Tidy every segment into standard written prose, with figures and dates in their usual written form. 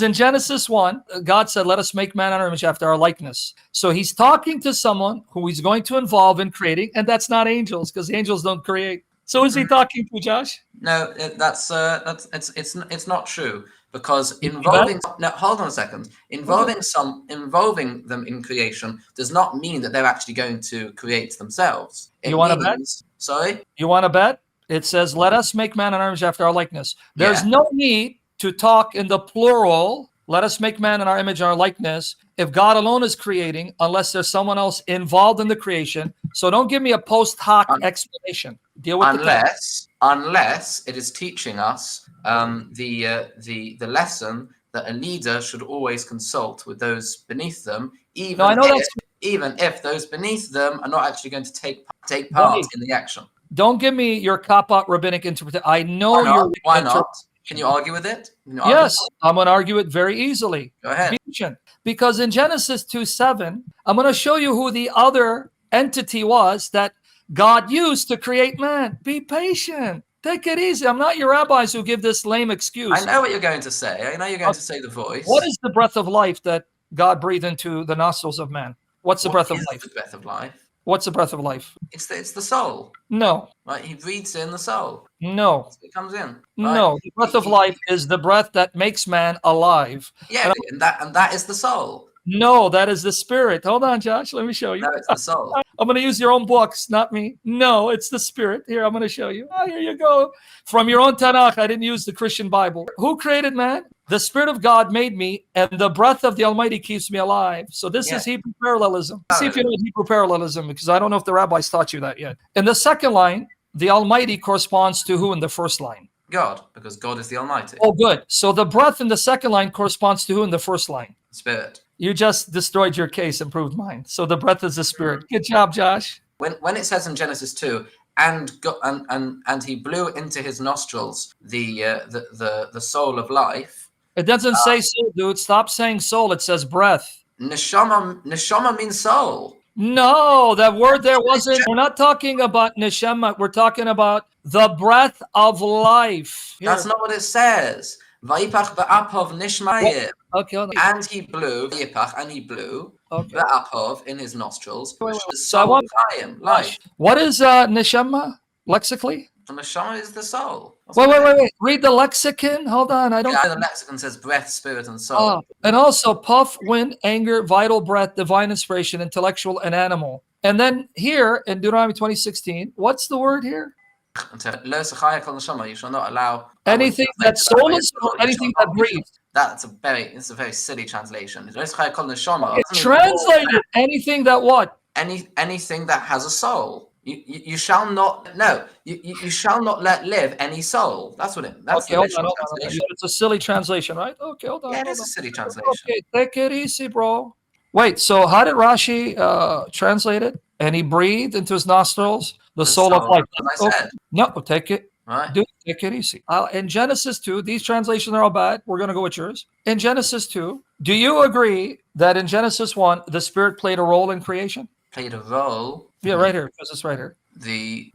in Genesis 1, God said, let us make man in our image after our likeness. So he's talking to someone who he's going to involve in creating, and that's not angels, because angels don't create. So who's he talking to, Josh? No, it's not true, because involving hold on a second. Involving them in creation does not mean that they're actually going to create themselves. You want to bet? Sorry? You want to bet? It says, let us make man in our image after our likeness. There's no need to talk in the plural, let us make man in our image and our likeness, if God alone is creating, unless there's someone else involved in the creation. So don't give me a post hoc explanation. Deal with unless it is teaching us the lesson that a leader should always consult with those beneath them, even if those beneath them are not actually going to take part in the action. Don't give me your cop-out rabbinic interpretation. I know Why not? Can you argue with it? Yes, I'm going to argue it very easily. Go ahead. Because in Genesis 2:7, I'm going to show you who the other entity was that God used to create man. Be patient. Take it easy. I'm not your rabbis who give this lame excuse. I know what you're going to say. I know you're going to say the voice. What is the breath of life that God breathed into the nostrils of man? What's the breath of life? The breath of life? What's the breath of life? It's the soul. No. Right? He breathes in the soul. No. So it comes in. Right? No. The breath of life is the breath that makes man alive. Yeah, and that is the soul. No, that is the spirit. Hold on, Josh. Let me show you. No, it's the soul. I'm going to use your own books, not me. No, it's the spirit. Here, I'm going to show you. Oh, here you go. From your own Tanakh. I didn't use the Christian Bible. Who created man? The Spirit of God made me, and the breath of the Almighty keeps me alive. So this is Hebrew parallelism. See if you know Hebrew parallelism, because I don't know if the rabbis taught you that yet. In the second line, the Almighty corresponds to who in the first line? God, because God is the Almighty. Oh, good. So the breath in the second line corresponds to who in the first line? Spirit. You just destroyed your case and proved mine. So the breath is the spirit. Good job, Josh. When it says in Genesis 2, and he blew into his nostrils the soul of life. It doesn't say soul, dude. Stop saying soul. It says breath. Neshama means soul. No, that word there wasn't. We're not talking about neshama. We're talking about the breath of life. Here. That's not what it says. Vayipach ba'apov nishmayim. Okay, hold on. And he blew, ba'apov in his nostrils. Life. What is neshama lexically? The neshama is the soul. Wait. Read the lexicon. Hold on. I don't. Yeah, the lexicon says breath, spirit, and soul. And also puff, wind, anger, vital breath, divine inspiration, intellectual, and animal. And then here in Deuteronomy 20:16, what's the word here? You shall not allow anything that soulless or anything that breathes. It's a very silly translation. Translated anything that what? Anything that has a soul. You shall not you shall not let live any soul. That's what it. That's the literal translation. It's a silly translation, right? Okay, hold on. Yeah, it is a silly translation. Okay, take it easy, bro. Wait, so how did Rashi translate it? And he breathed into his nostrils the soul of life. No, take it. Right. Dude, take it easy. In Genesis 2, these translations are all bad. We're going to go with yours. In Genesis 2, do you agree that in Genesis 1, the Spirit played a role in creation? Played a role? Yeah, right here. Because it's right here. He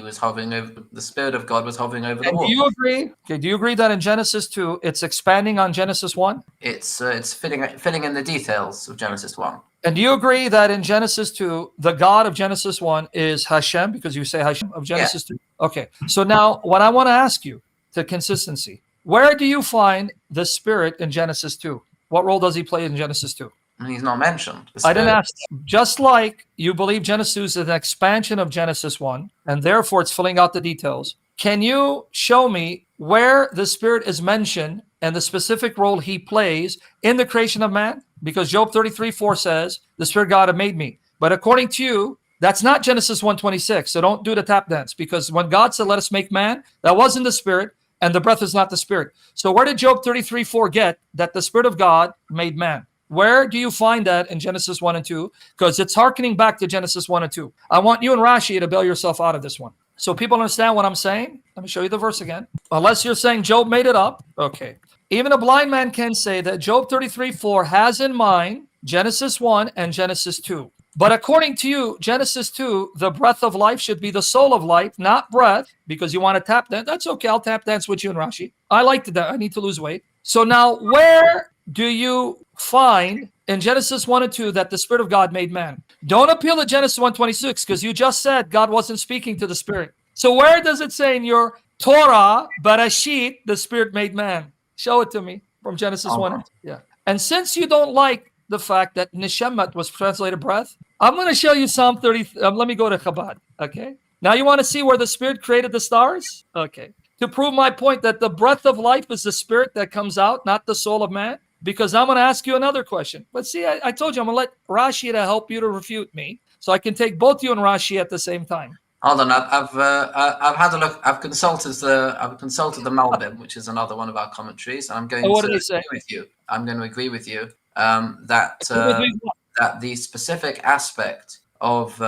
was hovering over, the Spirit of God was hovering over the waters. Do you agree? Okay, do you agree that in Genesis 2, it's expanding on Genesis 1? It's filling in the details of Genesis 1. And do you agree that in Genesis 2, the God of Genesis 1 is Hashem, because you say Hashem of Genesis 2? Okay, so now what I want to ask you, to consistency, where do you find the Spirit in Genesis 2? What role does he play in Genesis 2? He's not mentioned. I didn't ask. Just like you believe Genesis is an expansion of Genesis 1, and therefore it's filling out the details, can you show me where the Spirit is mentioned and the specific role he plays in the creation of man? Because Job 33:4 says, the Spirit God had made me. But according to you, that's not Genesis 1:26. So don't do the tap dance, because when God said, let us make man, that wasn't the Spirit, and the breath is not the Spirit. So where did Job 33:4 get that the Spirit of God made man? Where do you find that in Genesis 1 and 2? Because it's hearkening back to Genesis 1 and 2. I want you and Rashi to bail yourself out of this one. So people understand what I'm saying. Let me show you the verse again. Unless you're saying Job made it up. Okay. Even a blind man can say that Job 33:4 has in mind Genesis 1 and Genesis 2. But according to you, Genesis 2, the breath of life should be the soul of life, not breath, because you want to tap dance. That's okay. I'll tap dance with you and Rashi. I like to dance. I need to lose weight. So now, where do you find in Genesis 1 and 2 that the Spirit of God made man? Don't appeal to Genesis 1:26, because you just said God wasn't speaking to the Spirit. So where does it say in your Torah, Bereshit, the Spirit made man? Show it to me from Genesis 1 and 2. Yeah. And since you don't like the fact that Neshemet was translated breath, I'm going to show you Psalm 30. Let me go to Chabad. Okay. Now you want to see where the Spirit created the stars? Okay. To prove my point that the breath of life is the Spirit that comes out, not the soul of man. Because I'm going to ask you another question. But see, I told you I'm going to let Rashi to help you to refute me, so I can take both you and Rashi at the same time. Hold on, I've had a look. I've consulted the Malbim, which is another one of our commentaries, and I'm going to agree with you. I'm going to agree with you that the specific aspect of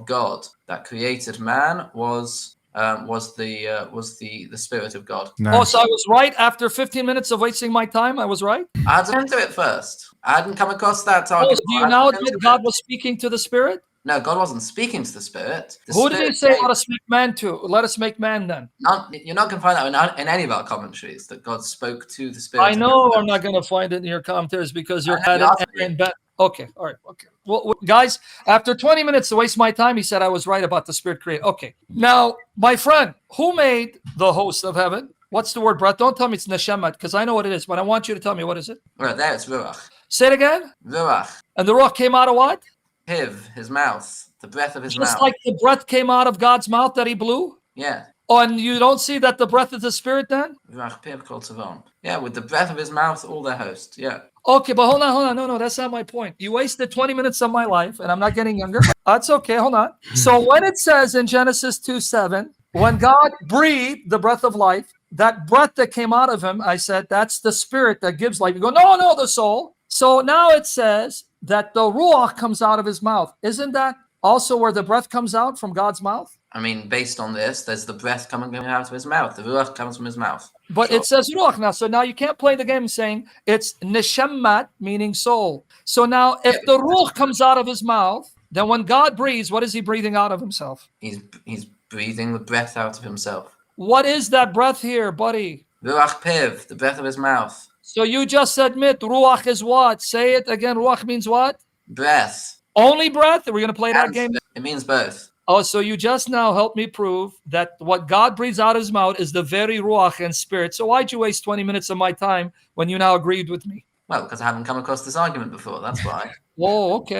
God that created man was the Spirit of God. Nice. Oh, so I was right after 15 minutes of wasting my time? I was right? I had to into it first. I hadn't come across that argument. Oh, so do you now admit God was speaking to the Spirit? No, God wasn't speaking to the Spirit. Who did he say let us make man to? Let us make man then. You're not going to find that in any of our commentaries that God spoke to the Spirit. I know I'm not going to find it in your commentaries because you're at it. Okay, all right, okay. Well, guys, after 20 minutes to waste my time, he said I was right about the Spirit create. Okay. Now, my friend, who made the host of heaven? What's the word breath? Don't tell me it's neshemet, because I know what it is, but I want you to tell me what is it. Right there, it's ruach. Say it again. Ruach. And the ruach came out of what? His mouth, the breath of his mouth. Just like the breath came out of God's mouth that he blew? Yeah. Oh, and you don't see that the breath is the Spirit then? Yeah, with the breath of his mouth, all their host. Yeah. Okay, but hold on. No, that's not my point. You wasted 20 minutes of my life, and I'm not getting younger. That's okay, hold on. So when it says in Genesis 2:7, when God breathed the breath of life, that breath that came out of him, I said, that's the Spirit that gives life. You go, no, the soul. So now it says that the ruach comes out of his mouth. Isn't that also where the breath comes out from God's mouth? I mean, based on this, there's the breath coming out of his mouth. The ruach comes from his mouth. But it says ruach now. So now you can't play the game saying it's neshemat, meaning soul. So now if the ruach comes out of his mouth, then when God breathes, what is he breathing out of himself? He's breathing the breath out of himself. What is that breath here, buddy? Ruach piv, the breath of his mouth. So you just admit ruach is what? Say it again. Ruach means what? Breath. Only breath? Are we going to play that game? It means both. Oh, so you just now helped me prove that what God breathes out of his mouth is the very ruach and spirit. So why'd you waste 20 minutes of my time when you now agreed with me? Well, because I haven't come across this argument before. That's why. Oh, okay.